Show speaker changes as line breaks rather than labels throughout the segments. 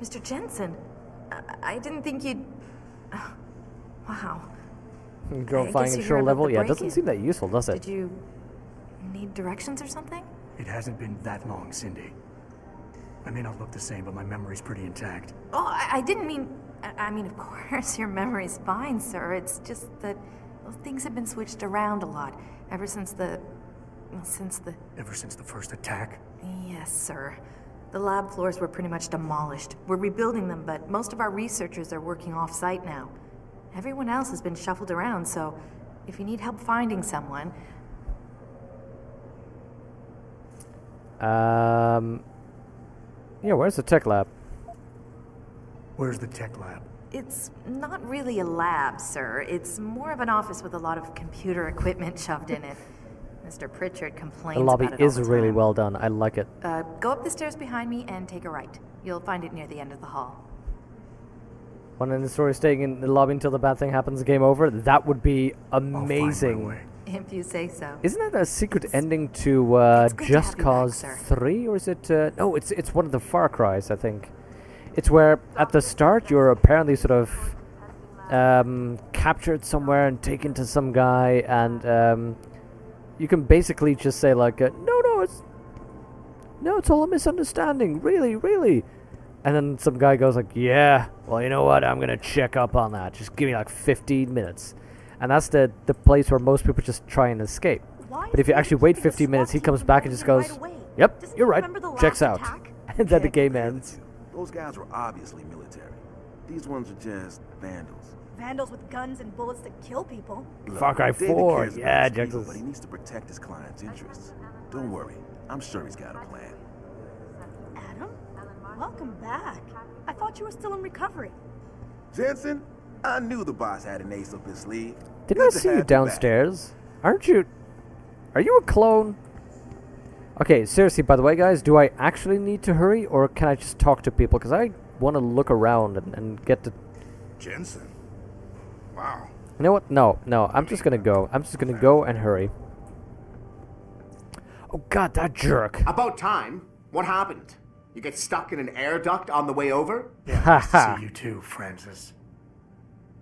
Mr. Jensen, I didn't think you'd... wow.
Go flying at show level? Yeah, it doesn't seem that useful, does it?
Did you need directions or something?
It hasn't been that long, Cindy. I may not look the same, but my memory's pretty intact.
Oh, I didn't mean... I mean, of course, your memory's fine, sir. It's just that things have been switched around a lot ever since the...
Ever since the first attack?
Yes, sir. The lab floors were pretty much demolished. We're rebuilding them, but most of our researchers are working off-site now. Everyone else has been shuffled around, so if you need help finding someone...
Yeah, where's the tech lab?
Where's the tech lab?
It's not really a lab, sir. It's more of an office with a lot of computer equipment shoved in it. Mr. Pritchard complains
The lobby
about it all
is
the
really
time.
well done. I like it.
Go up the stairs behind me and take a right. You'll find it near the end of the hall.
One in the story staying in the lobby until the bad thing happens, game over. That would be amazing.
I'll find my way.
If you say so.
Isn't that a secret ending to
It's good to
Just
have you
Cause
back, sir.
3? Or is it... no, it's one of the Far Cries, I think. It's where, at the start, you're apparently sort of captured somewhere and taken to some guy, and you can basically just say, like, no, it's all a misunderstanding, really. And then some guy goes like, yeah, well, you know what, I'm going to check up on that. Just give me like 15 minutes. And that's the place where most people just try and escape. But if you actually wait 15 minutes, he comes back and just goes, yep, you're right, checks out. And then the game ends.
Those guys were obviously military. These ones are just vandals.
Vandals with guns and bullets that kill people.
Look,
Far Cry
David
4,
cares about
yeah,
his people,
Jackson's...
but he needs to protect his client's interests. Don't worry, I'm sure he's got a plan.
Adam? Welcome back. I thought you were still in recovery.
Jensen, I knew the boss had an ace up his sleeve.
Didn't I
Good to
see you
have back.
downstairs? Aren't you... Are you a clone? Okay, seriously, by the way, guys, do I actually need to hurry, or can I just talk to people? Because I want to look around and get to...
Jensen? Wow.
You know what? No, I'm just gonna go. I'm just gonna go and hurry. Oh god, that jerk.
About time. What happened? You get stuck in an air duct on the way over?
Yeah, nice to see you too, Francis.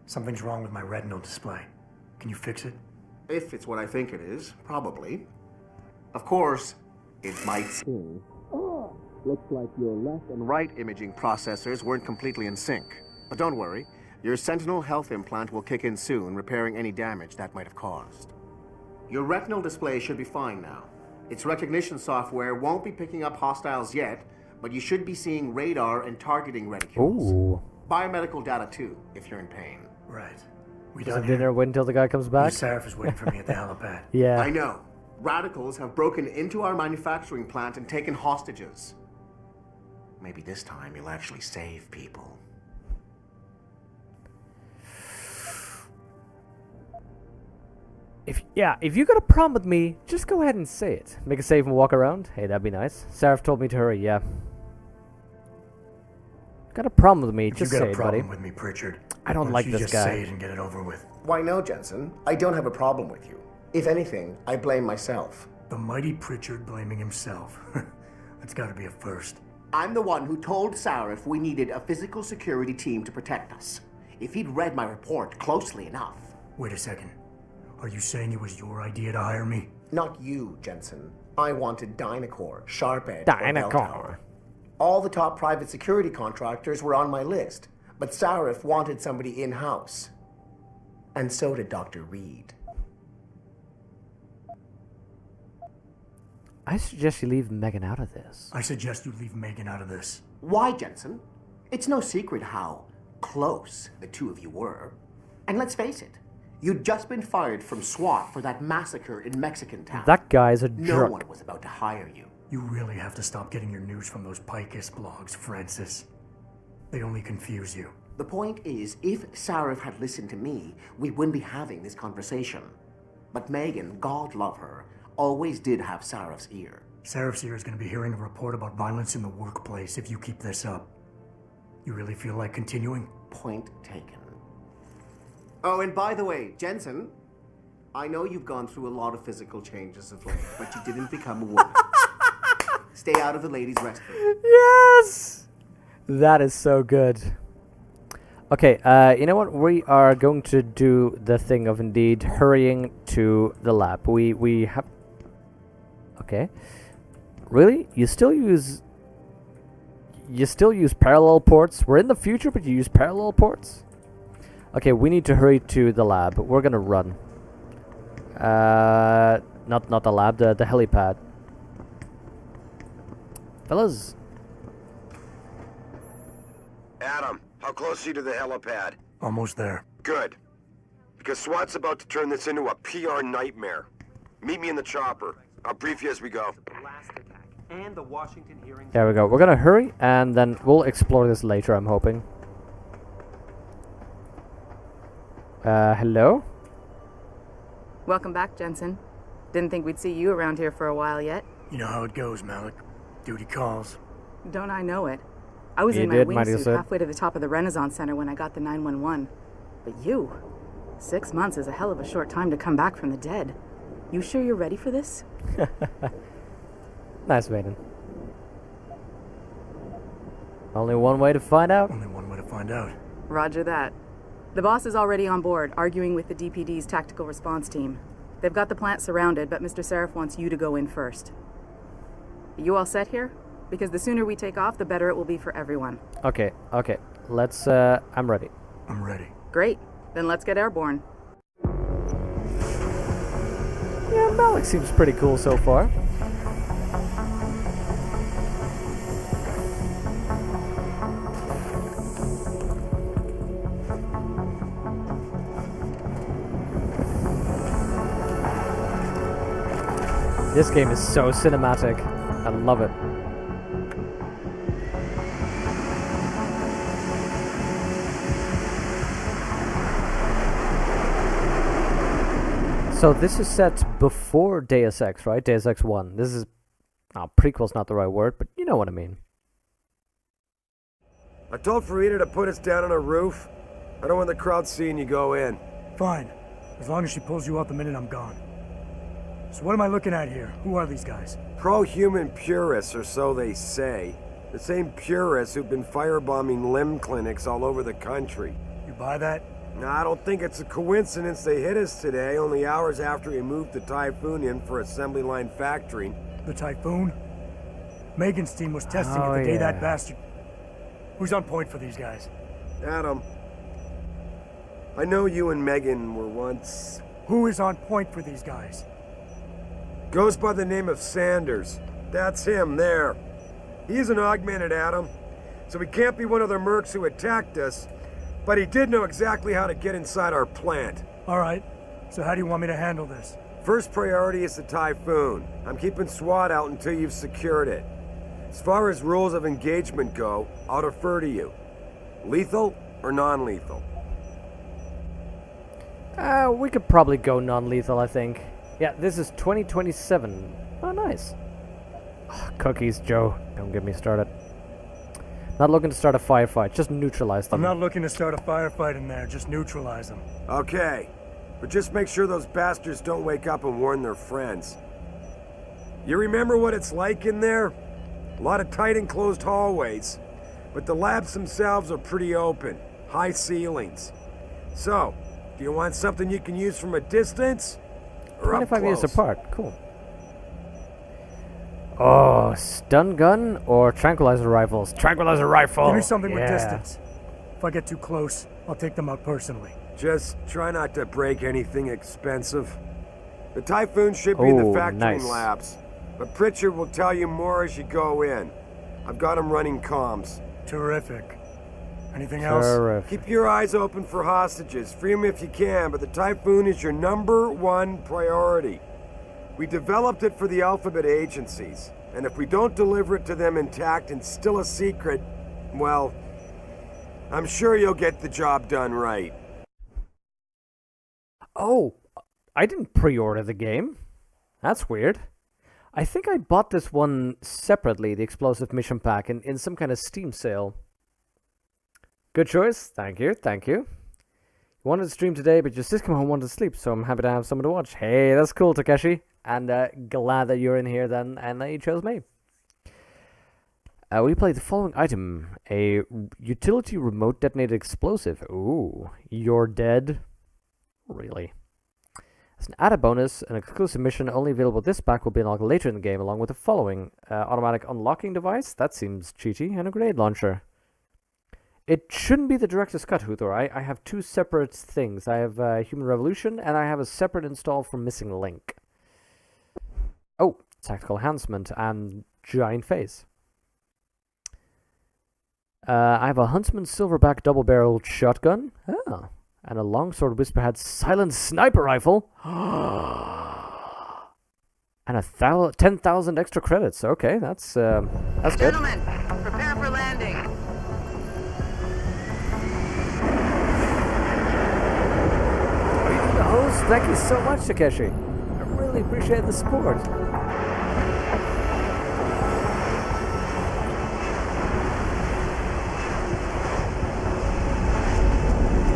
Something's wrong with my retinal display. Can you fix it?
If it's what I think it is, probably. Of course, it might seem. Oh, looks like your left and right imaging processors weren't completely in sync. But don't worry, your Sentinel health implant will kick in soon, repairing any damage that might have caused. Your retinal display should be fine now. Its recognition software won't be picking up hostiles yet, but you should be seeing radar and targeting reticules.
Ooh.
Biomedical data too, if you're in pain.
Right. We
Does
done
the
here?
dinner wait until the guy comes back?
Sarif is waiting for me at the helipad.
Yeah.
I know. Radicals have broken into our manufacturing plant and taken hostages. Maybe this time you'll actually save people.
If you got a problem with me, just go ahead and say it. Make a save and walk around. Hey, that'd be nice. Sarif told me to hurry, yeah. Got a problem with me,
If
just
you got
say
a
it,
problem
buddy.
with me, Pritchard,
I don't
why
like
you
this
just
guy.
say it and get it over with.
Why no, Jensen? I don't have a problem with you. If anything, I blame myself.
The mighty Pritchard blaming himself. That's got to be a first.
I'm the one who told Sarif we needed a physical security team to protect us. If he'd read my report closely enough.
Wait a second. Are you saying it was your idea to hire me?
Not you, Jensen. I wanted Dynacore, Sharp Edge, or Bell
Dynacore.
Tower. All the top private security contractors were on my list, but Sarif wanted somebody in-house. And so did Dr. Reed.
I suggest you leave Megan out of this.
I suggest you leave Megan out of this.
Why, Jensen? It's no secret how close the two of you were. And let's face it, you'd just been fired from SWAT for that massacre in Mexican town.
That guy's a
No
jerk.
one was about to hire you.
You really have to stop getting your news from those Picus blogs, Francis. They only confuse you.
The point is, if Sarif had listened to me, we wouldn't be having this conversation. But Megan, God love her, always did have Sarif's ear.
Sarif's here is going to be hearing a report about violence in the workplace if you keep this up. You really feel like continuing?
Point taken. Oh, and by the way, Jensen, I know you've gone through a lot of physical changes of late, but you didn't become a woman. Stay out of the ladies' restroom.
Yes! That is so good. Okay, you know what? We are going to do the thing of indeed hurrying to the lab. We have... Okay. Really? You still use parallel ports? We're in the future, but you use parallel ports? Okay, we need to hurry to the lab. We're gonna run. Not the lab, the helipad. Fellas.
Adam, how close are you to the helipad?
Almost there.
Good. Because SWAT's about to turn this into a PR nightmare. Meet me in the chopper. I'll brief you as we go.
And the Washington hearings.
There we go. We're gonna hurry, and then we'll explore this later, I'm hoping. Hello?
Welcome back, Jensen. Didn't think we'd see you around here for a while yet.
You know how it goes, Malik. Duty calls.
Don't I know it? I was
You
in my
did, mighty
wingsuit
sir.
halfway to the top of the Renaissance Center when I got the 911. But you... 6 months is a hell of a short time to come back from the dead. You sure you're ready for this?
Nice, Maiden. Only one way to find out.
Only one way to find out.
Roger that. The boss is already on board, arguing with the DPD's tactical response team. They've got the plant surrounded, but Mr. Seraph wants you to go in first. You all set here? Because the sooner we take off, the better it will be for everyone.
Okay. Let's, I'm ready.
I'm ready.
Great. Then let's get airborne.
Yeah, Malik seems pretty cool so far. This game is so cinematic. I love it. So this is set before Deus Ex, right? Deus Ex 1. This is... No, prequel's not the right word, but you know what I mean.
I told Farida to put us down on a roof. I don't want the crowd seeing you go in.
Fine. As long as she pulls you out the minute I'm gone. So what am I looking at here? Who are these guys?
Pro-human purists, or so they say. The same purists who've been firebombing limb clinics all over the country.
You buy that?
I don't think it's a coincidence they hit us today, only hours after we moved the Typhoon in for assembly line factory.
The Typhoon? Megan's team was testing it the day that bastard... Who's on point for these guys?
Adam, I know you and Megan were once...
Who is on point for these guys?
Goes by the name of Sanders. That's him, there. He's an augmented Adam, so he can't be one of the mercs who attacked us, but he did know exactly how to get inside our plant.
All right. So how do you want me to handle this?
First priority is the Typhoon. I'm keeping SWAT out until you've secured it. As far as rules of engagement go, I'll defer to you. Lethal or non-lethal?
We could probably go non-lethal, I think. Yeah, this is 2027. Oh, nice. Oh, cookies, Joe. Don't get me started. Not looking to start a firefight, just neutralize them.
I'm not looking to start a firefight in there, just neutralize them.
Okay, but just make sure those bastards don't wake up and warn their friends. You remember what it's like in there? A lot of tight enclosed hallways, but the labs themselves are pretty open, high ceilings. So, do you want something you can use from a distance? Or
25
up
years
close?
apart, cool. Oh, stun gun or tranquilizer rifles? Tranquilizer rifle!
Give me something with
Yeah.
distance. If I get too close, I'll take them out personally.
Just try not to break anything expensive. The Typhoon should be in the
Oh,
factory
nice.
labs, but Pritchard will tell you more as you go in. I've got him running comms.
Terrific. Anything else?
Terrific.
Keep your eyes open for hostages. Free them if you can, but the Typhoon is your #1 priority. We developed it for the Alphabet agencies, and if we don't deliver it to them intact and still a secret, well, I'm sure you'll get the job done right.
Oh, I didn't pre-order the game. That's weird. I think I bought this one separately, the Explosive Mission Pack, in some kind of Steam sale. Good choice. Thank you. You wanted to stream today, but your sis came home wanted to sleep, so I'm happy to have someone to watch. Hey, that's cool, Takeshi. And glad that you're in here then, and that you chose me. We play the following item. A utility remote detonated explosive. Ooh, you're dead. Really? As an added bonus, an exclusive mission only available this pack will be unlocked later in the game, along with the following. Automatic unlocking device, that seems cheaty, and a grenade launcher. It shouldn't be the director's cut, Huthor. I have two separate things. I have Human Revolution, and I have a separate install for Missing Link. Oh, tactical enhancement and giant face. I have a Huntsman Silverback double-barreled shotgun. Oh. And a longsword Whisperhead silent sniper rifle. And 10,000 extra credits. Okay, that's good.
Gentlemen, prepare for landing.
The host, thank you so much, Takeshi. I really appreciate the support.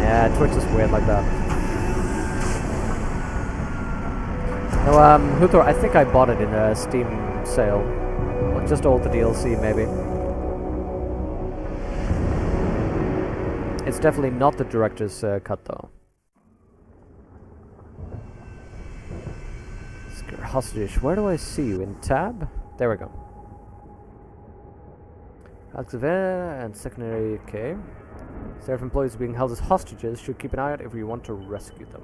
Yeah, Twitch is weird like that. No, Huthor, I think I bought it in a Steam sale. Or just all the DLC, maybe. It's definitely not the director's cut, though. Scare hostage. Where do I see you? In tab? There we go. Activate and secondary. Okay. Serif employees being held as hostages should keep an eye out if you want to rescue them.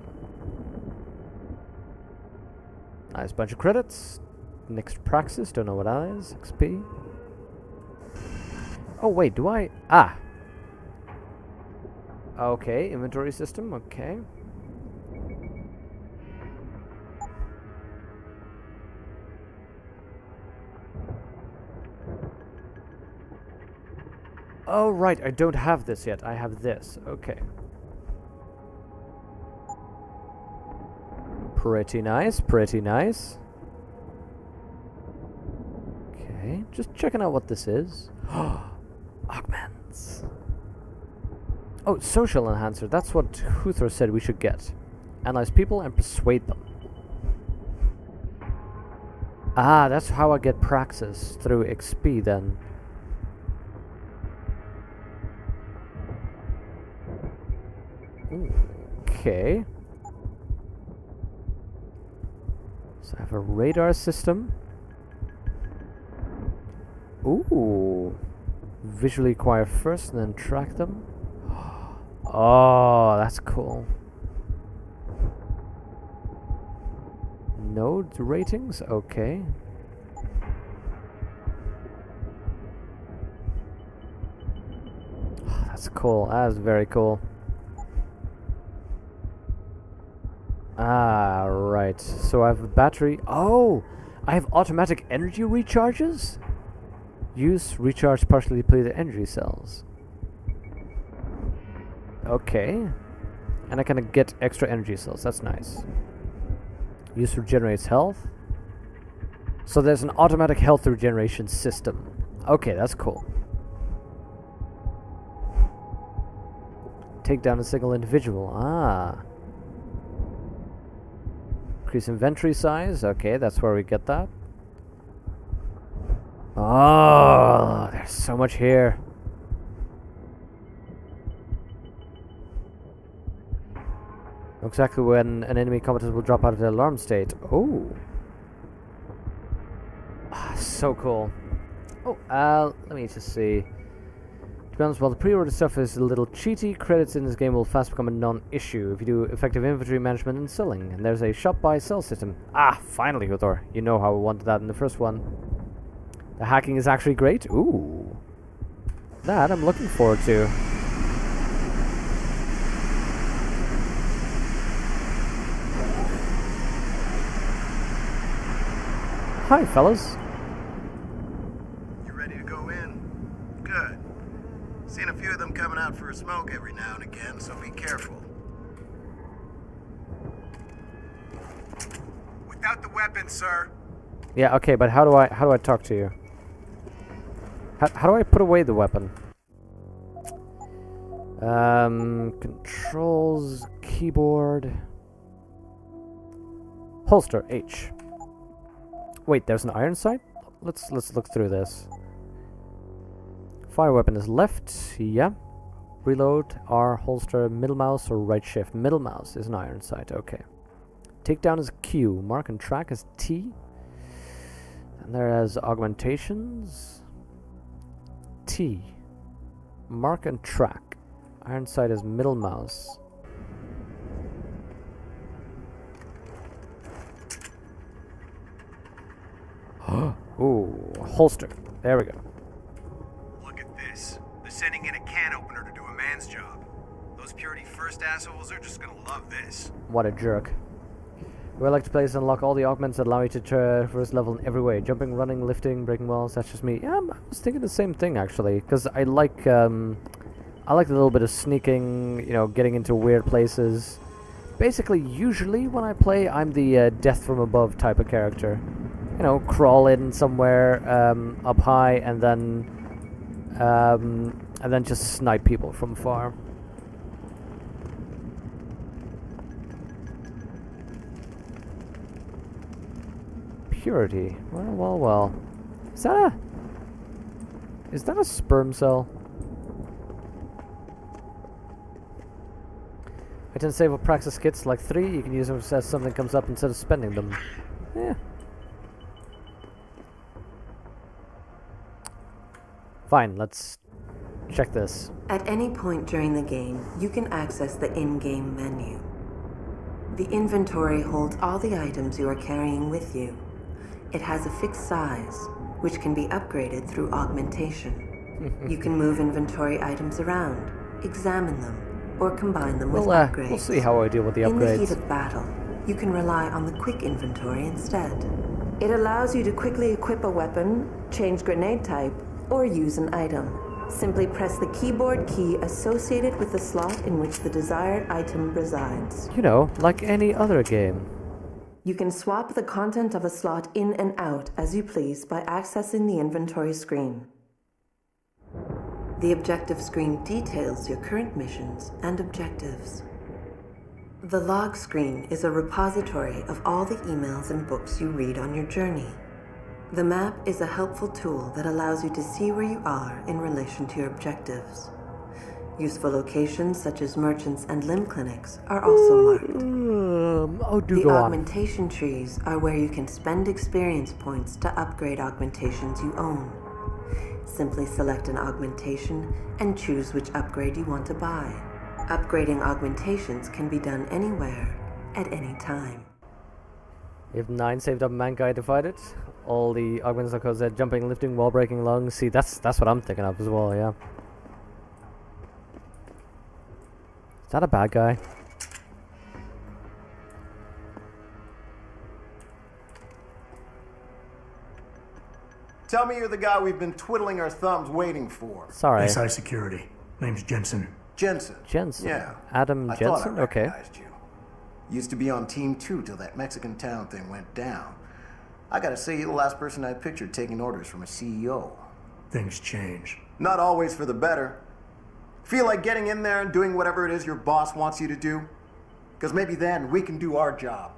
Nice bunch of credits. Next Praxis, don't know what that is. XP. Oh wait, do I? Ah! Okay, inventory system, okay. Oh, right, I don't have this yet. I have this. Okay. Pretty nice, pretty nice. Okay, just checking out what this is. Augments. Oh, social enhancer. That's what Huthor said we should get. Analyze people and persuade them. Ah, that's how I get Praxis, through XP then. Okay. So I have a radar system. Ooh. Visually acquire first and then track them. Oh, that's cool. Node ratings? Okay. Oh, that's cool. That is very cool. Ah, right. So I have a battery. Oh! I have automatic energy recharges? Use recharge partially depleted energy cells. Okay. And I can get extra energy cells. That's nice. Use regenerates health. So there's an automatic health regeneration system. Okay, that's cool. Take down a single individual. Ah. Increase inventory size. Okay, that's where we get that. Oh, there's so much here. Know exactly when an enemy combatant will drop out of the alarm state. Oh. Ah, so cool. Oh, let me just see. To be honest, while the pre-order stuff is a little cheaty, credits in this game will fast become a non-issue if you do effective inventory management and selling. And there's a shop-buy-sell system. Ah, finally, Huthor. You know how I wanted that in the first one. The hacking is actually great. Ooh. That I'm looking forward to. Hi, fellas.
You ready to go in? Good. Seen a few of them coming out for a smoke every now and again, so be careful.
Without the weapon, sir.
Yeah, okay, but how do I talk to you? How do I put away the weapon? Controls, keyboard, holster, H. Wait, there's an iron sight? Let's look through this. Fire weapon is left, yeah. Reload, R, holster, middle mouse, or right shift. Middle mouse is an iron sight, okay. Takedown is Q, mark and track is T. And there is augmentations. T. Mark and track. Iron sight is middle mouse. Ooh, holster. There we go.
Look at this. They're sending in a can opener to do a man's job. Those Purity First assholes are just gonna love this.
What a jerk. We like to place and unlock all the augments that allow you to traverse level in every way. Jumping, running, lifting, breaking walls, that's just me. Yeah, I was thinking the same thing actually, because I like the little bit of sneaking, you know, getting into weird places. Basically, usually when I play, I'm the death from above type of character. You know, crawl in somewhere up high and then just snipe people from far. Purity. Well. Is that a sperm cell? I tend to save up praxis kits like 3. You can use them as something comes up instead of spending them. Yeah. Fine, let's check this.
At any point during the game, you can access the in-game menu. The inventory holds all the items you are carrying with you. It has a fixed size, which can be upgraded through augmentation. You can move inventory items around, examine them, or combine them with upgrades.
We'll see how I deal with the upgrades.
In the heat of battle, you can rely on the quick inventory instead. It allows you to quickly equip a weapon, change grenade type, or use an item. Simply press the keyboard key associated with the slot in which the desired item resides.
You know, like any other game.
You can swap the content of a slot in and out as you please by accessing the inventory screen. The objective screen details your current missions and objectives. The log screen is a repository of all the emails and books you read on your journey. The map is a helpful tool that allows you to see where you are in relation to your objectives. Useful locations such as merchants and limb clinics are also marked. The augmentation trees are where you can spend experience points to upgrade augmentations you own. Simply select an augmentation and choose which upgrade you want to buy. Upgrading augmentations can be done anywhere, at any time.
We have 9 saved up Mankind Divided. All the augments like I said, jumping, lifting, wall breaking, lungs. See, that's what I'm thinking of as well, yeah. Is that a bad guy?
Tell me you're the guy we've been twiddling our thumbs waiting for.
Sorry.
SI Security. Name's Jensen.
Jensen.
Yeah. Adam Jensen?
I thought I
okay.
recognized you. Used to be on Team 2 till that Mexican town thing went down. I gotta say, you're the last person I pictured taking orders from a CEO.
Things change.
Not always for the better. Feel like getting in there and doing whatever it is your boss wants you to do? Because maybe then we can do our job.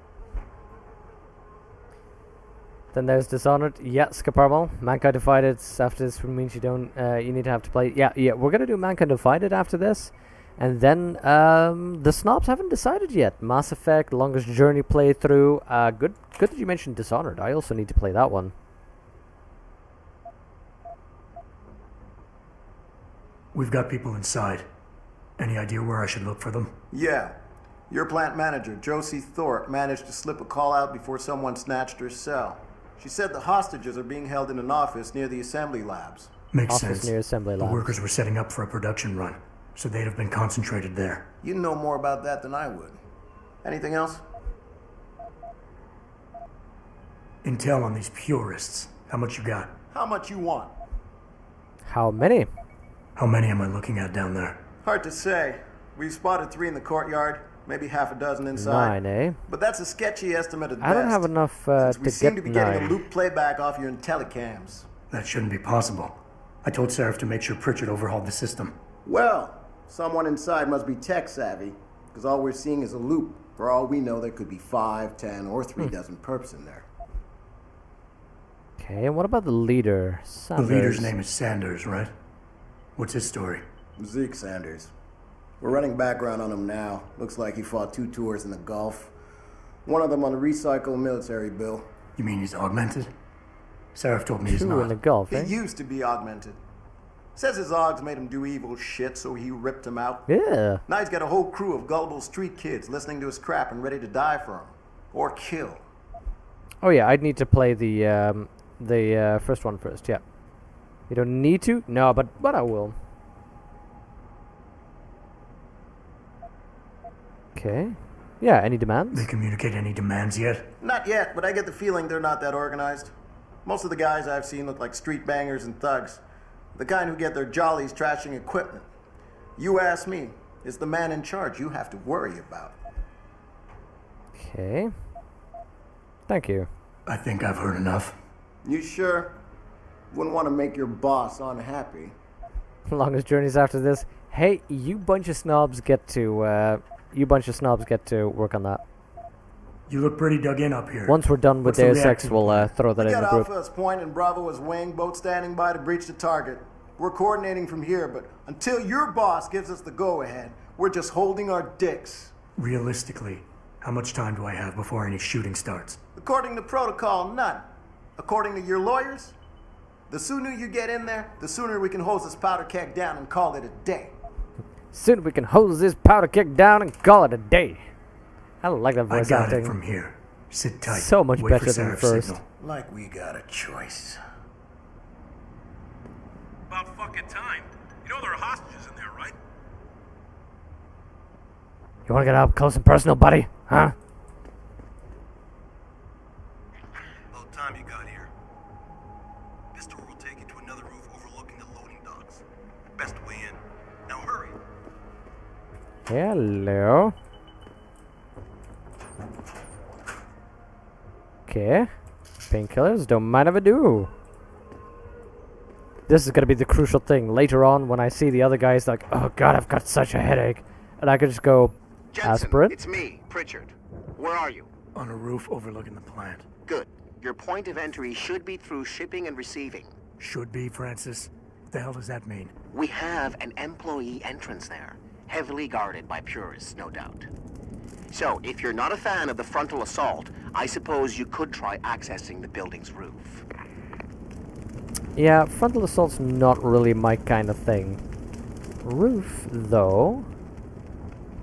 Then there's Dishonored. Yeah, Scaparmal. Mankind Divided. After this means you don't. You need to have to play. Yeah. We're gonna do Mankind Divided after this, and then the snobs haven't decided yet. Mass Effect, Longest Journey playthrough. Good that you mentioned Dishonored. I also need to play that one.
We've got people inside. Any idea where I should look for them?
Yeah. Your plant manager, Josie Thorpe, managed to slip a call out before someone snatched her cell. She said the hostages are being held in an office near the assembly labs.
Makes
Office
sense.
near assembly
The
labs.
workers were setting up for a production run, so they'd have been concentrated there.
You know more about that than I would. Anything else?
Intel on these purists. How much you got?
How much you want?
How many?
How many am I looking at down there?
Hard to say. We've spotted 3 in the courtyard, maybe half a dozen inside.
9, eh?
But that's a sketchy estimate at best.
I don't have enough
since we
to
seem
get
to be getting
9.
a loop playback off your IntelliCams.
That shouldn't be possible. I told Seraph to make sure Pritchard overhauled the system.
Well, someone inside must be tech savvy, because all we're seeing is a loop. For all we know, there could be 5, 10, or 3 dozen perps in there.
Okay, and what about the leader? Sanders.
The leader's name is Sanders, right? What's his story?
Zeke Sanders. We're running background on him now. Looks like he fought 2 tours in the Gulf. One of them on a recycled military bill.
You mean he's augmented? Seraph told me he's
2
not.
in the Gulf, eh?
He used to be augmented. Says his Augs made him do evil shit, so he ripped him out.
Yeah.
Now he's got a whole crew of gullible street kids listening to his crap and ready to die for him. Or kill.
Oh yeah, I'd need to play the first one first, yeah. You don't need to? No, but I will. Okay. Yeah, any demands?
They communicate any demands yet?
Not yet, but I get the feeling they're not that organized. Most of the guys I've seen look like street bangers and thugs. The kind who get their jollies trashing equipment. You ask me, it's the man in charge you have to worry about.
Okay. Thank you.
I think I've heard enough.
You sure? Wouldn't want to make your boss unhappy.
Longest journeys after this. Hey, you bunch of snobs get to work on that.
You look pretty dug in up here.
Once we're done with
What's the
Deus Ex,
reactive
we'll
plan?
throw that
We
in
got
the group.
Alpha as point and Bravo as wing, both standing by to breach the target. We're coordinating from here, but until your boss gives us the go-ahead, we're just holding our dicks.
Realistically, how much time do I have before any shooting starts?
According to protocol, none. According to your lawyers, the sooner you get in there, the sooner we can hose this powder keg down and call it a day.
Soon we can hose this powder keg down and call it a day. I like that voice
I got
acting.
it from here. Sit tight.
So much
Wait
better
for
than
Seraph's
first.
signal.
Like we got a choice.
About fucking time. You know there are hostages in there, right?
You want to get up close and personal, buddy? Huh?
About time you got here. This tour will take you to another roof overlooking the loading docks. Best way in. Now hurry.
Hello. Okay. Painkillers, don't mind if I do. This is gonna be the crucial thing. Later on, when I see the other guys, like, oh god, I've got such a headache. And I could just go,
Jensen,
aspirin?
it's me, Pritchard. Where are you?
On a roof overlooking the plant.
Good. Your point of entry should be through shipping and receiving.
Should be, Francis. What the hell does that mean?
We have an employee entrance there, heavily guarded by purists, no doubt. So, if you're not a fan of the frontal assault, I suppose you could try accessing the building's roof.
Yeah, frontal assault's not really my kind of thing. Roof, though.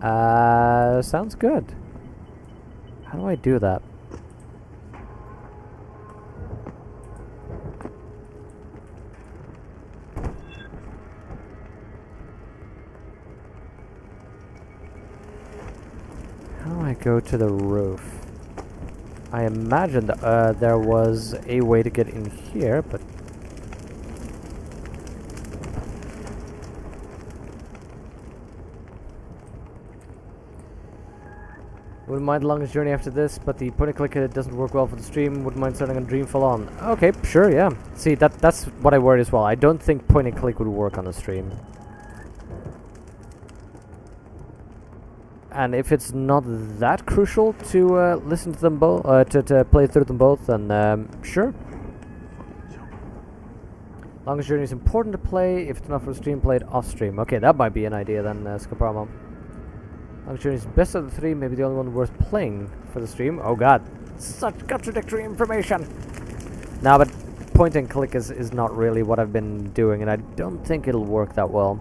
Sounds good. How do I do that? How do I go to the roof? I imagined there was a way to get in here, but... Wouldn't mind the longest journey after this, but the point-and-click doesn't work well for the stream. Wouldn't mind starting on Dreamfall on. Okay, sure, yeah. See, that's what I worried as well. I don't think point-and-click would work on the stream. And if it's not that crucial to listen to them both, to play through them both, then sure. Longest journey is important to play. If it's not for stream, play it off stream. Okay, that might be an idea then, Scaparmo. Longest journey is best of the three, maybe the only one worth playing for the stream. Oh god, such contradictory information. Nah, but point and click is not really what I've been doing, and I don't think it'll work that well.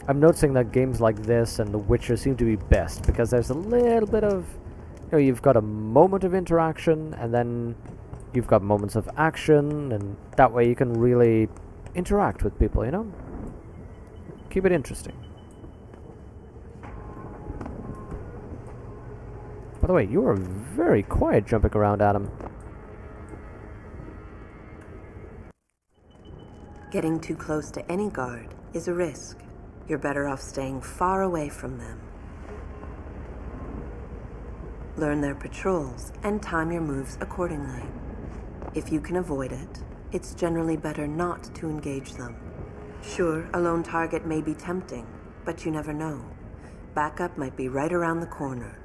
I'm noticing that games like this and The Witcher seem to be best, because there's a little bit of, you know, you've got a moment of interaction, and then you've got moments of action, and that way you can really interact with people, you know? Keep it interesting. By the way, you are very quiet jumping around, Adam.
Getting too close to any guard is a risk. You're better off staying far away from them. Learn their patrols and time your moves accordingly. If you can avoid it, it's generally better not to engage them. Sure, a lone target may be tempting, but you never know. Backup might be right around the corner.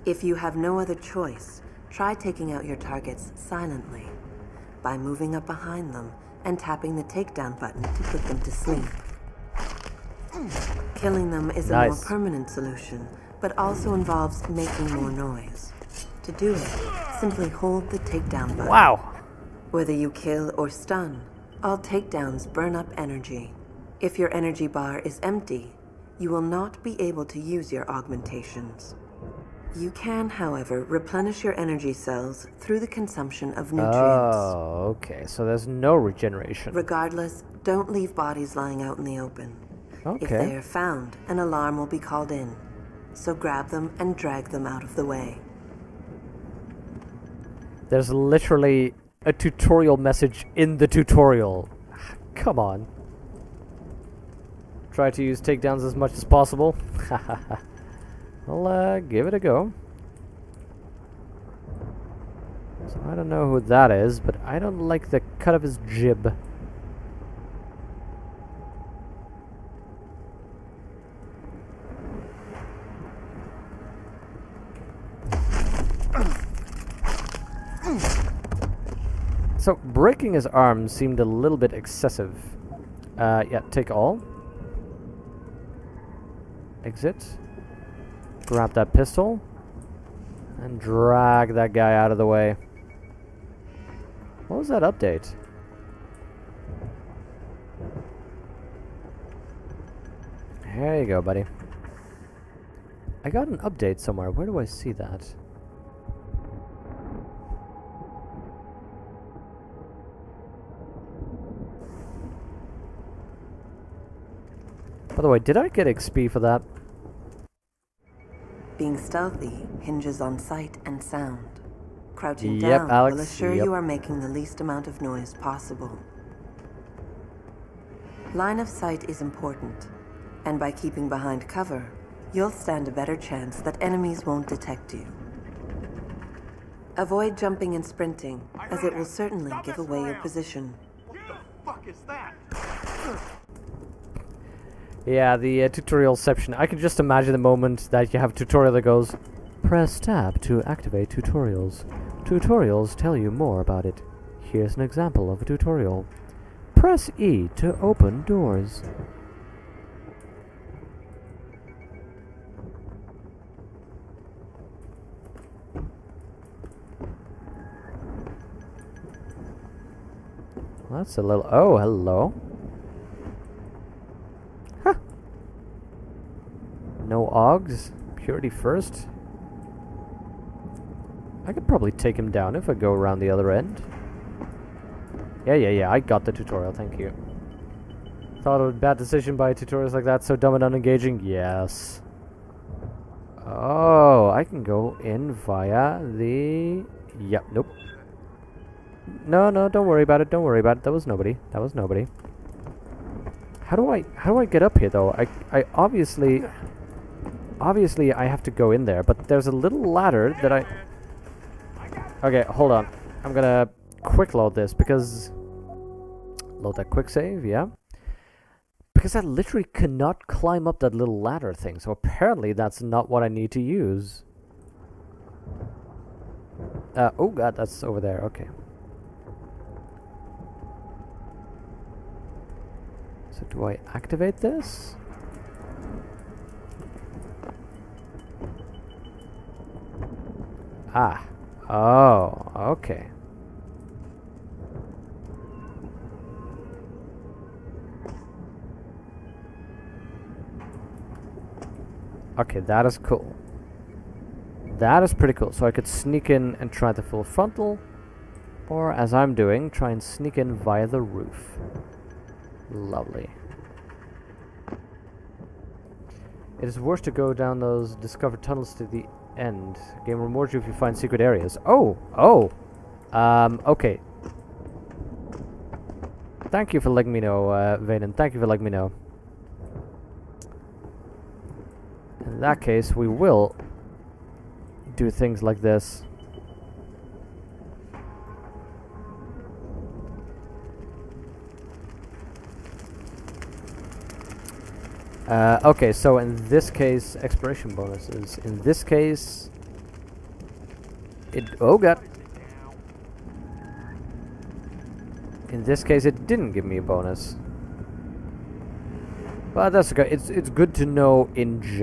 If you have no other choice, try taking out your targets silently. By moving up behind them, and tapping the takedown button to put them to sleep. Killing them is a more
Nice.
permanent solution, but also involves making more noise. To do it, simply hold the takedown button.
Wow.
Whether you kill or stun, all takedowns burn up energy. If your energy bar is empty, you will not be able to use your augmentations. You can, however, replenish your energy cells through the consumption of nutrients.
Oh, okay. So there's no regeneration.
Regardless, don't leave bodies lying out in the open.
Okay.
If they are found, an alarm will be called in. So grab them and drag them out of the way.
There's literally a tutorial message in the tutorial. Come on. Try to use takedowns as much as possible. I'll give it a go. So I don't know who that is, but I don't like the cut of his jib. So breaking his arm seemed a little bit excessive. Yeah, take all. Exit. Grab that pistol. And drag that guy out of the way. What was that update? There you go, buddy. I got an update somewhere. Where do I see that? By the way, did I get XP for that?
Being stealthy hinges on sight and sound. Crouching
Yep,
down
Alex,
will assure
yep.
you are making the least amount of noise possible. Line of sight is important, and by keeping behind cover, you'll stand a better chance that enemies won't detect you. Avoid jumping and sprinting, as it will certainly give away your position.
What the fuck is that?
Yeah, the tutorialception. I can just imagine the moment that you have a tutorial that goes, press tab to activate tutorials. Tutorials tell you more about it. Here's an example of a tutorial. Press E to open doors. That's a little... Oh, hello. Huh. No augs. Purity first. I could probably take him down if I go around the other end. Yeah, I got the tutorial, thank you. Thought it was a bad decision by tutorials like that, so dumb and unengaging? Yes. Oh, I can go in via the... Yep, nope. No, don't worry about it, That was nobody. How do I get up here, though? I obviously I have to go in there, but there's a little ladder that I... Okay, hold on. I'm gonna quick load this, because... Load that quick save, yeah. Because I literally cannot climb up that little ladder thing, so apparently that's not what I need to use. Oh god, that's over there, okay. So do I activate this? Ah. Oh, okay. Okay, that is cool. That is pretty cool. So I could sneak in and try the full frontal, or as I'm doing, try and sneak in via the roof. Lovely. It is worse to go down those discovered tunnels to the end. Game rewards you if you find secret areas. Oh! Okay. Thank you for letting me know, Vaden. Thank you for letting me know. In that case, we will do things like this. Okay, so in this case, exploration bonuses. In this case, oh god. In this case, it didn't give me a bonus. But that's okay. It's good to know in general.